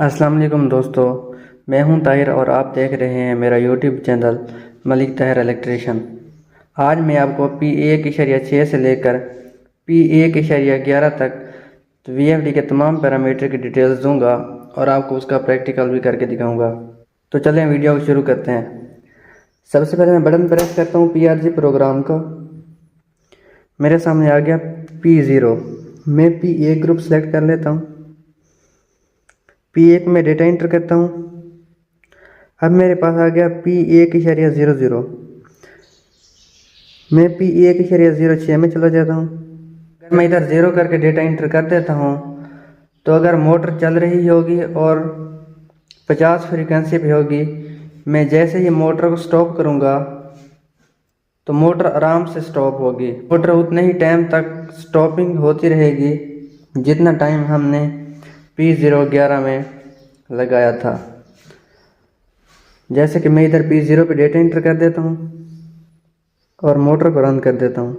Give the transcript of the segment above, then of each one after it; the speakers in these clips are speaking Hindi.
अस्सलाम वालेकुम दोस्तों, मैं हूं ताहिर और आप देख रहे हैं मेरा YouTube channel Malik Tahir electrician. आज मैं आपको P1.6 से लेकर P1.11 तक VFD के तमाम पैरामीटर की डिटेल्स दूंगा और आपको उसका प्रैक्टिकल भी करके दिखाऊंगा। तो चलें वीडियो को शुरू करते हैं। सबसे पहले मैं बटन प्रेस करता हूं PRG प्रोग्राम का। मेरे सामने आ गया P0। मैं P1 ग्रुप सेलेक्ट कर लेता हूँ। P1 में डेटा इंटर करता हूँ। अब मेरे पास आ गया P1.00। मैं P1.06 में चला जाता हूँ। अगर मैं इधर 0 करके डेटा इंटर कर देता हूँ तो अगर मोटर चल रही होगी और 50 फ्रीक्वेंसी पे होगी, मैं जैसे ही मोटर को स्टॉप करूँगा तो मोटर आराम से स्टॉप होगी। मोटर उतने ही टाइम तक स्टॉपिंग होती रहेगी जितना टाइम हमने P011 में लगाया था। जैसे कि मैं इधर P0 पे डेटा इंटर कर देता हूँ और मोटर को रन कर देता हूँ।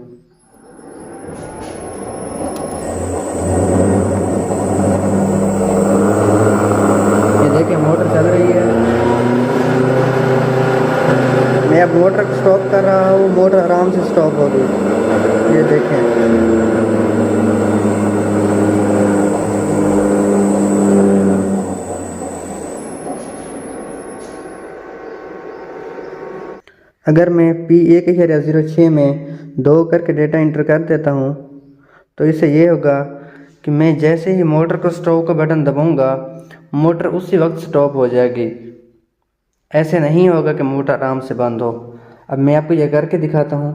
ये देखिए मोटर चल रही है। मैं अब मोटर को स्टॉप कर रहा हूँ, मोटर आराम से स्टॉप हो गई। ये देखें। अगर मैं P1.06 में 2 करके डेटा इंटर कर देता हूँ तो इससे ये होगा कि मैं जैसे ही मोटर को स्टॉप का बटन दबाऊंगा मोटर उसी वक्त स्टॉप हो जाएगी। ऐसे नहीं होगा कि मोटर आराम से बंद हो। अब मैं आपको यह करके दिखाता हूँ।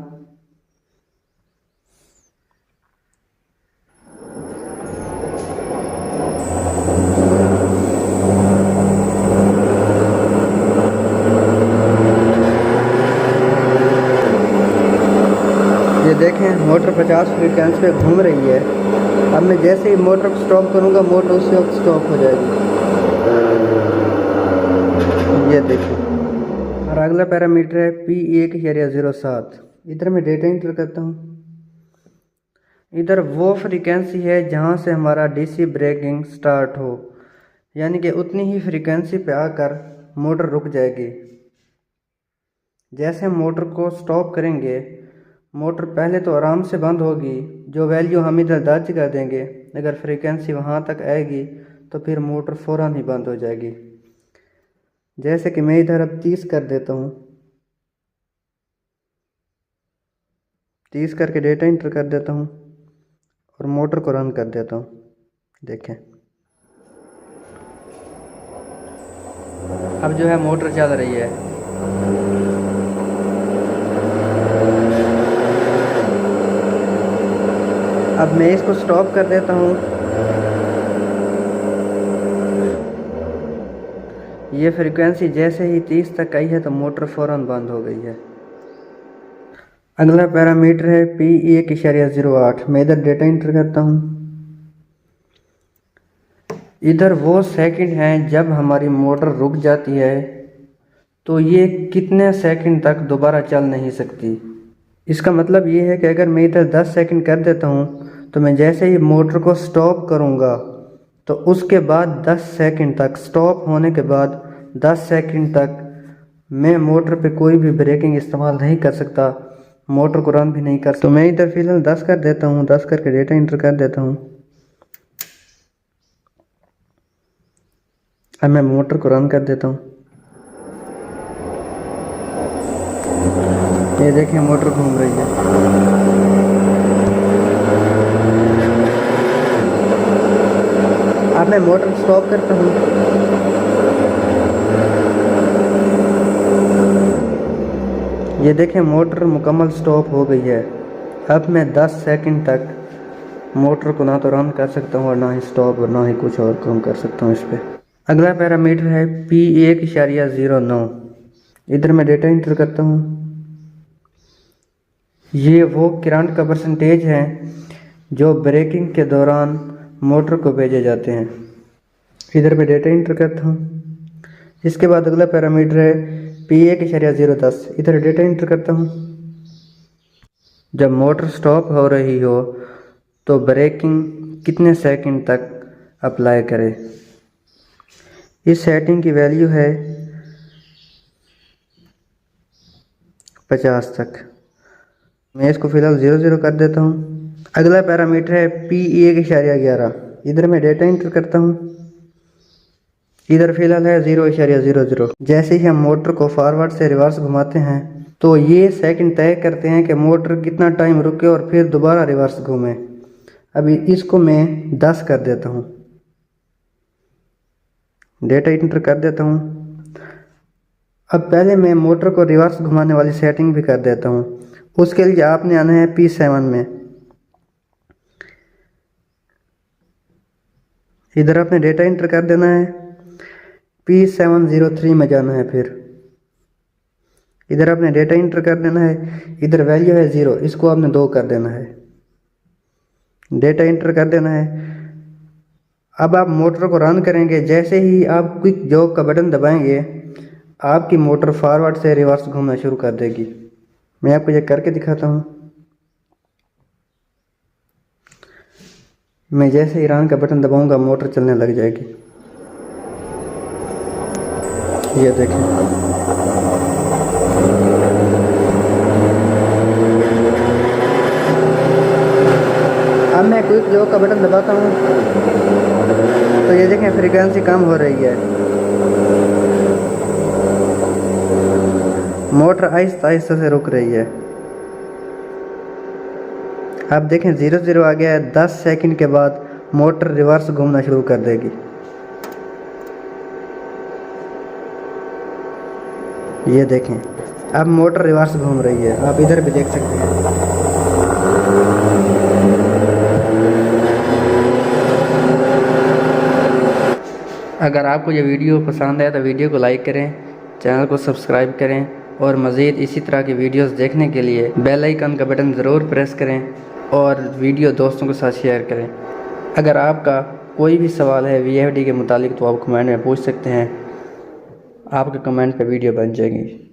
ये देखें मोटर 50 फ्रीक्वेंसी पे घूम रही है। अब मैं जैसे ही मोटर को स्टॉप करूँगा मोटर उसी वक्त स्टॉप हो जाएगी। ये देखें। और अगला पैरामीटर है P1.07। इधर मैं डेटा इंटर करता हूँ। इधर वो फ्रीक्वेंसी है जहाँ से हमारा डीसी ब्रेकिंग स्टार्ट हो, यानी कि उतनी ही फ्रीक्वेंसी पे आकर मोटर रुक जाएगी। जैसे हम मोटर को स्टॉप करेंगे मोटर पहले तो आराम से बंद होगी। जो वैल्यू हम इधर दर्ज कर देंगे अगर फ्रीक्वेंसी वहाँ तक आएगी तो फिर मोटर फ़ौरन ही बंद हो जाएगी। जैसे कि मैं इधर अब 30 कर देता हूँ। 30 करके डेटा इंटर कर देता हूँ और मोटर को रन कर देता हूँ। देखें अब जो है मोटर चल रही है। अब मैं इसको स्टॉप कर देता हूँ। ये फ्रीक्वेंसी जैसे ही 30 तक आई है तो मोटर फ़ौरन बंद हो गई है। अगला पैरामीटर है P1.08। मैं इधर डेटा इंटर करता हूँ। इधर वो सेकंड हैं जब हमारी मोटर रुक जाती है तो ये कितने सेकंड तक दोबारा चल नहीं सकती। इसका मतलब ये है कि अगर मैं इधर 10 सेकंड कर देता हूँ तो मैं जैसे ही मोटर को स्टॉप करूँगा तो उसके बाद 10 सेकंड तक, स्टॉप होने के बाद 10 सेकंड तक मैं मोटर पे कोई भी ब्रेकिंग इस्तेमाल नहीं कर सकता, मोटर को रन भी नहीं कर सकता। तो मैं इधर फिलहाल 10 कर देता हूँ। 10 करके डेटा इंटर कर देता हूँ। अब मैं मोटर को रन कर देता हूँ। ये देखें मोटर घूम रही है। अब मैं मोटर स्टॉप करता हूँ। ये देखें मोटर मुकम्मल स्टॉप हो गई है। अब मैं 10 सेकंड तक मोटर को ना तो रन कर सकता हूँ और ना ही स्टॉप और ना ही कुछ और काम कर सकता हूँ इस पर। अगला पैरामीटर है P1.09। इधर मैं डेटा इंटर करता हूँ। ये वो करंट का परसेंटेज है जो ब्रेकिंग के दौरान मोटर को भेजे जाते हैं। इधर मैं डेटा इंटर करता हूँ। इसके बाद अगला पैरामीटर है P1.010। इधर डेटा इंटर करता हूँ। जब मोटर स्टॉप हो रही हो तो ब्रेकिंग कितने सेकंड तक अप्लाई करें। इस सेटिंग की वैल्यू है 50 तक। मैं इसको फ़िलहाल 00 कर देता हूँ। अगला पैरामीटर है P1.11। इधर मैं डेटा इंटर करता हूँ। इधर फिलहाल है 0.00। जैसे ही हम मोटर को फॉरवर्ड से रिवर्स घुमाते हैं तो ये सेकंड तय करते हैं कि मोटर कितना टाइम रुके और फिर दोबारा रिवर्स घूमे। अभी इसको मैं 10 कर देता हूँ, डेटा इंटर कर देता हूँ। अब पहले मैं मोटर को रिवर्स घुमाने वाली सेटिंग भी कर देता हूँ। उसके लिए आपने आना है P7 में। इधर आपने डेटा इंटर कर देना है, P703 में जाना है। फिर इधर आपने डेटा इंटर कर देना है। इधर वैल्यू है 0, इसको आपने 2 कर देना है, डेटा इंटर कर देना है। अब आप मोटर को रन करेंगे। जैसे ही आप क्विक जॉब का बटन दबाएंगे आपकी मोटर फॉरवर्ड से रिवर्स घूमना शुरू कर देगी। मैं आपको ये करके दिखाता हूँ। मैं जैसे ही रन का बटन दबाऊंगा मोटर चलने लग जाएगी। ये देखें, अब मैं क्विक जॉब का बटन दबाता हूँ तो ये देखें फ्रीक्वेंसी कम हो रही है। मोटर आहिस्ता आहिस्ता से रुक रही है। आप देखें 00 आ गया है। 10 सेकंड के बाद मोटर रिवर्स घूमना शुरू कर देगी। ये देखें अब मोटर रिवर्स घूम रही है, आप इधर भी देख सकते हैं। अगर आपको ये वीडियो पसंद आए तो वीडियो को लाइक करें, चैनल को सब्सक्राइब करें और मज़ीद इसी तरह की वीडियोस देखने के लिए बेल आइकन का बटन ज़रूर प्रेस करें और वीडियो दोस्तों के साथ शेयर करें। अगर आपका कोई भी सवाल है VFD के मुतालिक तो आप कमेंट में पूछ सकते हैं। आपके कमेंट पे वीडियो बन जाएगी।